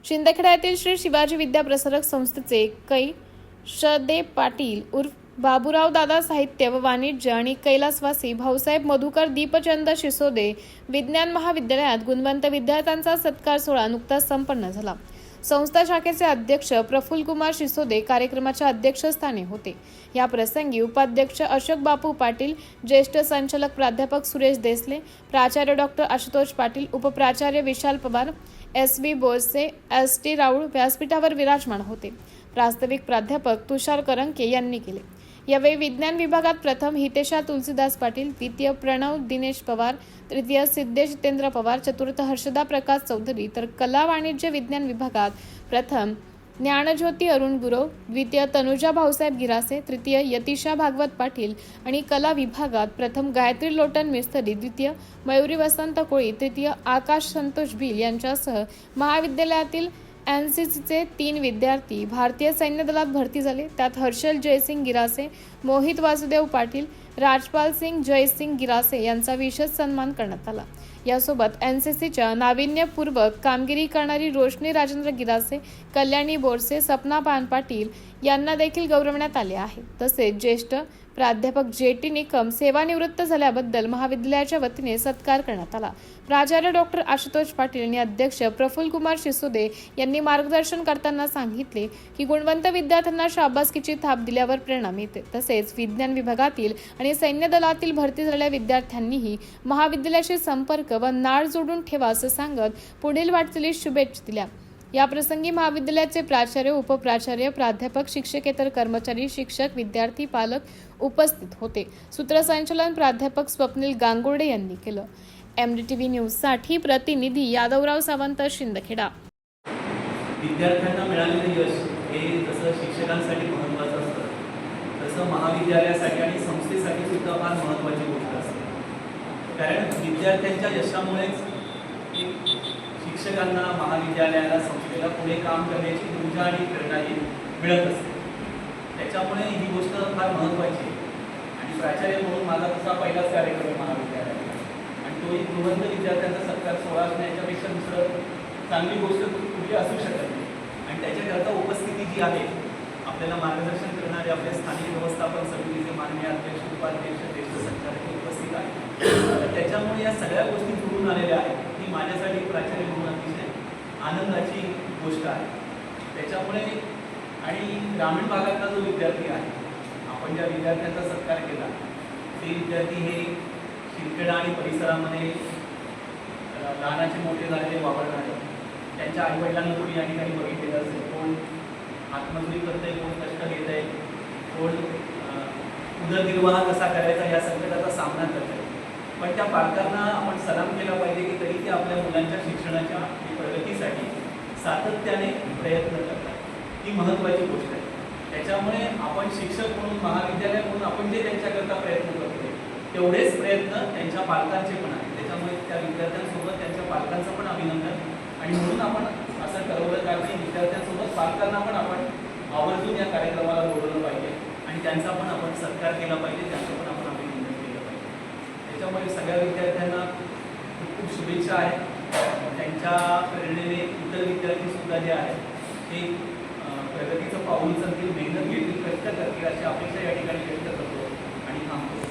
शिंदखेडा येथील श्री शिवाजी विद्या प्रसारक संस्थेचे कैशदे पाटील उर्फ बाबूराव दादा साहित्य व वाणिज्य आणि कैलासवासी भाऊसाहेब मधुकर दीपचंद शिसोदे विज्ञान महाविद्यालयात गुणवंत विद्यार्थ्यांचा सत्कार सोहळा नुकताच संपन्न झाला। संस्था शाखेचे अध्यक्ष प्रफुल्ल कुमार शिसोदे कार्यक्रमाच्या अध्यक्षस्थानी होते। या प्रसंगी उपाध्यक्ष अशोक बापू पाटील, ज्येष्ठ संचालक प्राध्यापक सुरेश देसले, प्राचार्य डॉक्टर आशुतोष पाटील, उपप्राचार्य विशाल पवार, SV बोरसे, ST राऊळ व्यासपीठावर विराजमान होते। प्रास्ताविक प्राध्यापक तुषार करंके यांनी केले। यावेळी विज्ञान विभागात प्रथम हितेशा तुलसीदास पाटील, द्वितीय प्रणव दिनेश पवार, तृतीय सिद्धेश जितेंद्र पवार, चतुर्थ हर्षदा प्रकाश चौधरी, तर कला वाणिज्य विज्ञान विभागात प्रथम ज्ञानज्योती अरुण गुरव, द्वितीय तनुजा भाऊसाहेब गिरासे, तृतीय यतिशा भागवत पाटील आणि कला विभागात प्रथम गायत्री लोटन मिस्त्री, द्वितीय मयुरी वसंत कोळी, तृतीय आकाश संतोष भिल यांच्यासह महाविद्यालयातील NCCचे 3 विद्यार्थी भारतीय सैन्य दलात भरती झाले। त्यात हर्षल जयसिंग गिरासे, मोहित वासुदेव पाटील, राजपाल सिंग जयसिंग गिरासे यांचा विशेष सन्मान करण्यात आला। यासोबत NCCच्या नाविन्यपूर्वक कामगिरी करणारी रोशनी राजेंद्र गिरासे, कल्याणी बोरसे, सपना पान पाटील यांना देखील गौरवण्यात आले आहे। तसेच ज्येष्ठ प्राध्यापक JT निकम सेवानिवृत्त झाल्याबद्दल महाविद्यालयाच्या वतीने सत्कार करण्यात आला। प्राचार्य डॉक्टर आशुतोष पाटील आणि अध्यक्ष प्रफुल्ल कुमार शिसोदे यांनी मार्गदर्शन करताना सांगितले की गुणवंत विद्यार्थ्यांना शाबासकीची थाप दिल्यावर प्रेरणा मिळते। तसेच विज्ञान विभागातील आणि सैन्य दलातील भरती झालेल्या विद्यार्थ्यांनीही महाविद्यालयाशी संपर्क व नाळ जोडून ठेवा असं सांगत पुढील वाटचालीस शुभेच्छा दिल्या। या प्रसंगी महाविद्यालयाचे प्राचार्य, उपप्राचार्य, प्राध्यापक, शिक्षकेतर कर्मचारी, शिक्षक, विद्यार्थी, पालक उपस्थित होते। सूत्रसंचालन प्राध्यापक स्वप्नील गांगुर्डे यांनी केलं। MDTV न्यूज साठी प्रतिनिधी यादवराव सावंत, शिंदखेडा। विद्यार्थ्यांना मिळालेले यश हे जसं शिक्षकांसाठी महत्त्वाचं असतं तसं महाविद्यालयासाठी आणि संस्थेसाठी सुद्धा फार महत्त्वाची गोष्ट असते। कारण विद्यार्थ्यांच्या यशामुळेच शिक्षकांना, महाविद्यालयाला, संस्थेला पुढे काम करण्याची ऊर्जा आणि प्रेरणाही मिळत असते। त्याच्यामुळे ही गोष्ट फार महत्त्वाची आहे। आणि प्राचार्य म्हणून माझा तसा पहिलाच कार्यक्रम महाविद्यालयात आणि तोही गुणवंत विद्यार्थ्यांचा सत्कार सोहळा असण्याच्यापेक्षा दुसरं चांगली गोष्ट कुठली असू शकत नाही। आणि त्याच्याकरता उपस्थिती जी आहे, आपल्याला मार्गदर्शन करणारे आपले स्थानिक व्यवस्थापन समितीचे माननीय अध्यक्ष, उपाध्यक्ष, ज्येष्ठ संचालक उपस्थित आहेत। त्याच्यामुळे या सगळ्या गोष्टी जुळून आलेल्या आहेत। ही माझ्यासाठी प्राचार्य म्हणून अतिशय आनंदाची गोष्ट आहे। त्याच्यामुळे आणि ग्रामीण भागातला जो विद्यार्थी आहे, आपण ज्या विद्यार्थ्यांचा सत्कार केला ते विद्यार्थी हे शिंदखेडा आणि परिसरामध्ये लहानाचे मोठे झालेले वावरणारे, त्यांच्या आईवडिलांना कोणी या ठिकाणी बघितलेलं असेल, कोण आत्मजुरी करत आहे, कोण कष्ट घेत आहे, कोण उदरनिर्वाह कसा करायचा या संकटाचा सामना करत आहे। पण त्या पालकांना आपण सलाम केला पाहिजे की तरी ते आपल्या मुलांच्या शिक्षणाच्या प्रगतीसाठी सातत्याने प्रयत्न करतात। ही महत्त्वाची गोष्ट आहे। त्याच्यामुळे आपण शिक्षक म्हणून, महाविद्यालय म्हणून आपण जे त्यांच्याकरता प्रयत्न करतो तेवढेच प्रयत्न त्यांच्या पालकांचे पण आहेत। त्याच्यामुळे त्या विद्यार्थ्यांसोबत त्यांच्या पालकांचं पण अभिनंदन। आणि म्हणून आपण असं ठरवलं का की विद्यार्थ्यांसोबत पालकांना पण आपण आवर्जून या कार्यक्रमाला बोलवलं पाहिजे आणि त्यांचा पण आपण सत्कार केला पाहिजे, त्यांचं पण आपण अभिनंदन केलं पाहिजे। त्याच्यामुळे सगळ्या विद्यार्थ्यांना खूप खूप शुभेच्छा आहेत। त्यांच्या प्रेरणेने इतर विद्यार्थीसुद्धा जे आहेत ते प्रगतीचं पाऊल उचलतील, मेहनत घेतील, कष्ट करतील अशी अपेक्षा या ठिकाणी व्यक्त करतो आणि थांबतो।